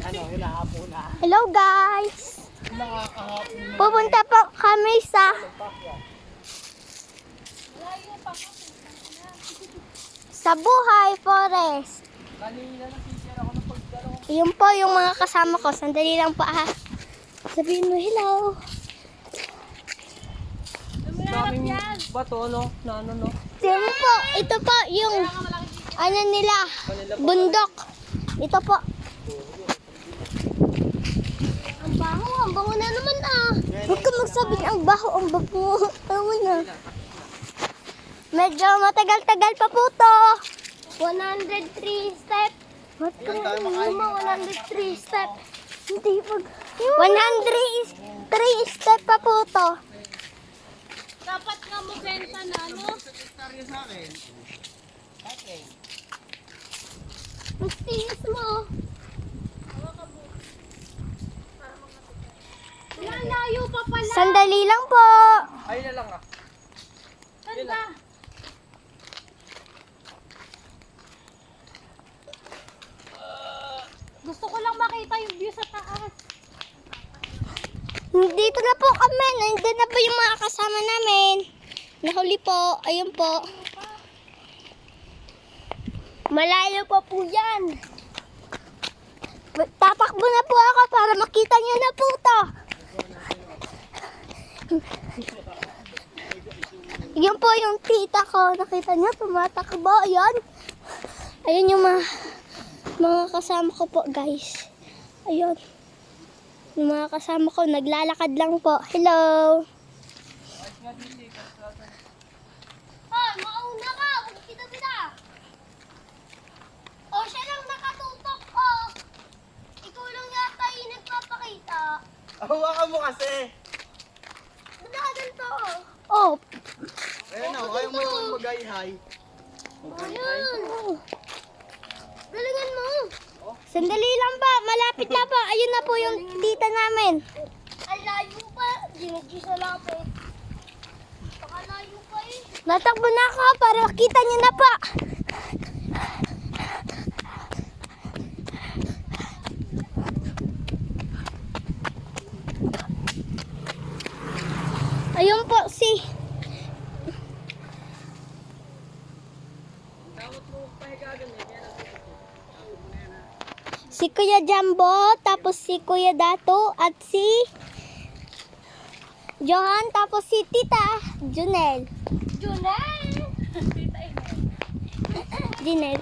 Ano, hinahapo na. Hello guys! Pupunta po kami sa Buhay Forest. Kanina nag-share ako ng pagdalo. Yun po yung mga kasama ko. Sandali lang po ah. Sabihin mo hello. Daming bato, no? Na ano, no? Yun po, ito po yung ano nila, bundok. Ito po. Ang baho na naman ah. Huwag ka magsabi ang baho, ang baho. Tama na. Medyo matagal-tagal pa po to. 103 step. What ka naman, 103 step. Hindi pag... 103 step pa po to. Dapat nga mo benta na, no? Sekretaryo sa akin. Okay. Mas tiis mo. Lalayo pa pala. Sandali lang po. Ay na lang ah. Ganda. Gusto ko lang makita yung view sa taas. Dito na po kami. Nandun na po yung mga kasama namin. Nahuli po. Ayun po. Malayo pa po yan. Tatakbo na po ako para makita nyo na po to. Yun po yung tita ko. Nakita nyo, tumatakbo. Ayan. Ayun yung mga kasama ko po, guys. Ayun. Yung mga kasama ko, naglalakad lang po. Hello. Hoy, mauna ka. Huwag kita-kita. O, siya lang nakatutok. O, ikaw lang yata yung nagpapakita. Hawakan mo kasi. Ganito. Oh. Ayun na, ayaw mo naman mag-hi-hi. Ayun. Galingan mo. Sandali lang ba? Malapit na po. Ayun na po yung tita namin. Ang layo pa. Ginagyo sa lapit. Baka layo pa eh. Natakbo na ako para makita niyo na po. Ayun po si Kuya Jumbo, tapos si Kuya Dato, at si Johan, tapos si Tita Junel. Junel. Junel.